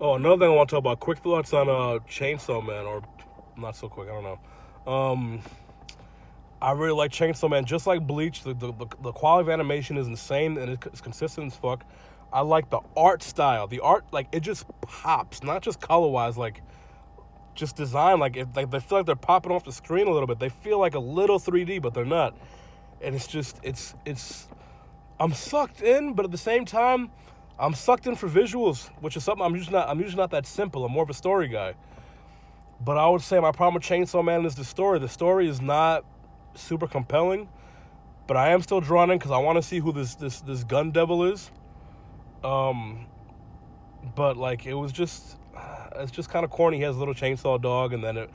Oh, another thing I want to talk about. Quick thoughts on Chainsaw Man, or not so quick. I don't know. I really like Chainsaw Man. Just like Bleach, the quality of animation is insane and it's consistent as fuck. I like the art style. The art, like, it just pops, not just color wise, like just design. Like, like they feel like they're popping off the screen a little bit. They feel like a little 3D, but they're not. And it's just it's. I'm sucked in, but at the same time, I'm sucked in for visuals, which is something I'm usually not that simple. I'm more of a story guy. But I would say my problem with Chainsaw Man is the story. The story is not super compelling, but I am still drawn in because I want to see who this gun devil is. Um, but like it's just kind of corny. He has a little chainsaw dog, and then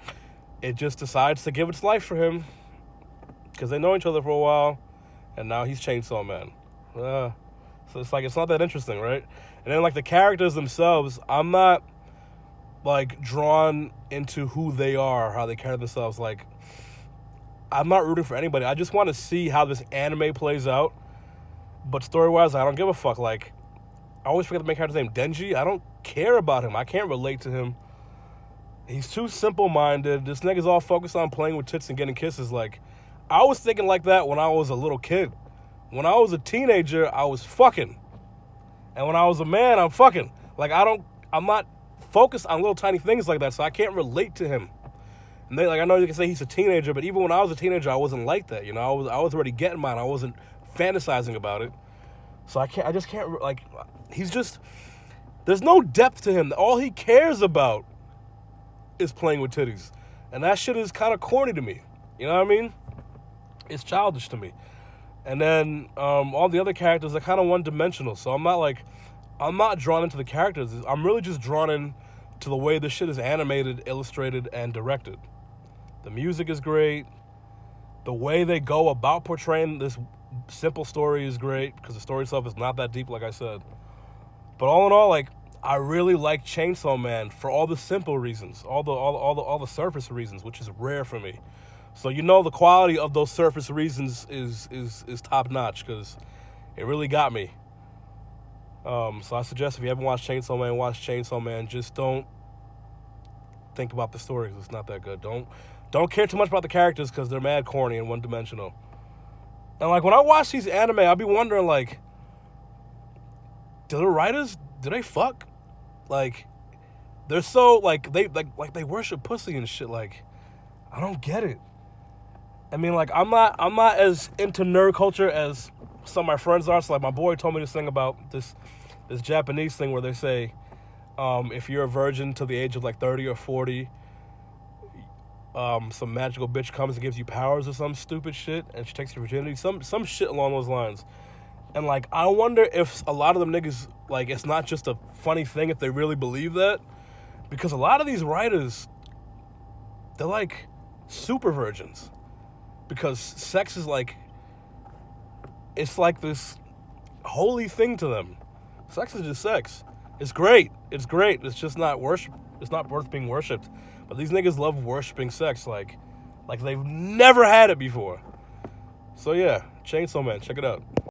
it just decides to give its life for him because they know each other for a while, and now he's Chainsaw Man. So it's like it's not that interesting, right? And then like the characters themselves, I'm not like drawn into who they are, how they carry themselves. Like I'm not rooting for anybody. I just want to see how this anime plays out. But story wise, I don't give a fuck. Like I always forget the main character's name, Denji. I don't care about him. I can't relate to him. He's too simple-minded. This nigga's all focused on playing with tits and getting kisses. Like, I was thinking like that when I was a little kid. When I was a teenager, I was fucking. And when I was a man, I'm fucking. Like, I'm not focused on little tiny things like that, so I can't relate to him. And they, like, I know you can say he's a teenager, but even when I was a teenager, I wasn't like that. You know, I was already getting mine. I wasn't fantasizing about it. So I just can't, like, he's just, there's no depth to him. All he cares about is playing with titties. And that shit is kind of corny to me. You know what I mean? It's childish to me. And then all the other characters are kind of one-dimensional. So I'm not drawn into the characters. I'm really just drawn in to the way this shit is animated, illustrated, and directed. The music is great. The way they go about portraying this simple story is great because the story itself is not that deep, like I said. But all in all, like, I really like Chainsaw Man for all the simple reasons, all the surface reasons, which is rare for me. So you know the quality of those surface reasons is top notch because it really got me. So I suggest if you haven't watched Chainsaw Man, watch Chainsaw Man. Just don't think about the story because it's not that good. Don't care too much about the characters because they're mad corny and one dimensional. And like when I watch these anime, I'll be wondering like, do the writers, do they fuck? Like, they're so like they worship pussy and shit. Like, I don't get it. I mean, like I'm not as into nerd culture as some of my friends are. So like my boy told me this thing about this Japanese thing where they say, if you're a virgin to the age of like 30 or 40, some magical bitch comes and gives you powers or some stupid shit, and she takes your virginity, some shit along those lines. And like, I wonder if a lot of them niggas, like, it's not just a funny thing if they really believe that, because a lot of these writers, they're like super virgins, because sex is like, it's like this holy thing to them. Sex is just sex. It's great. It's great. It's just not worship. It's not worth being worshipped. But these niggas love worshiping sex like they've never had it before. So yeah, Chainsaw Man, check it out.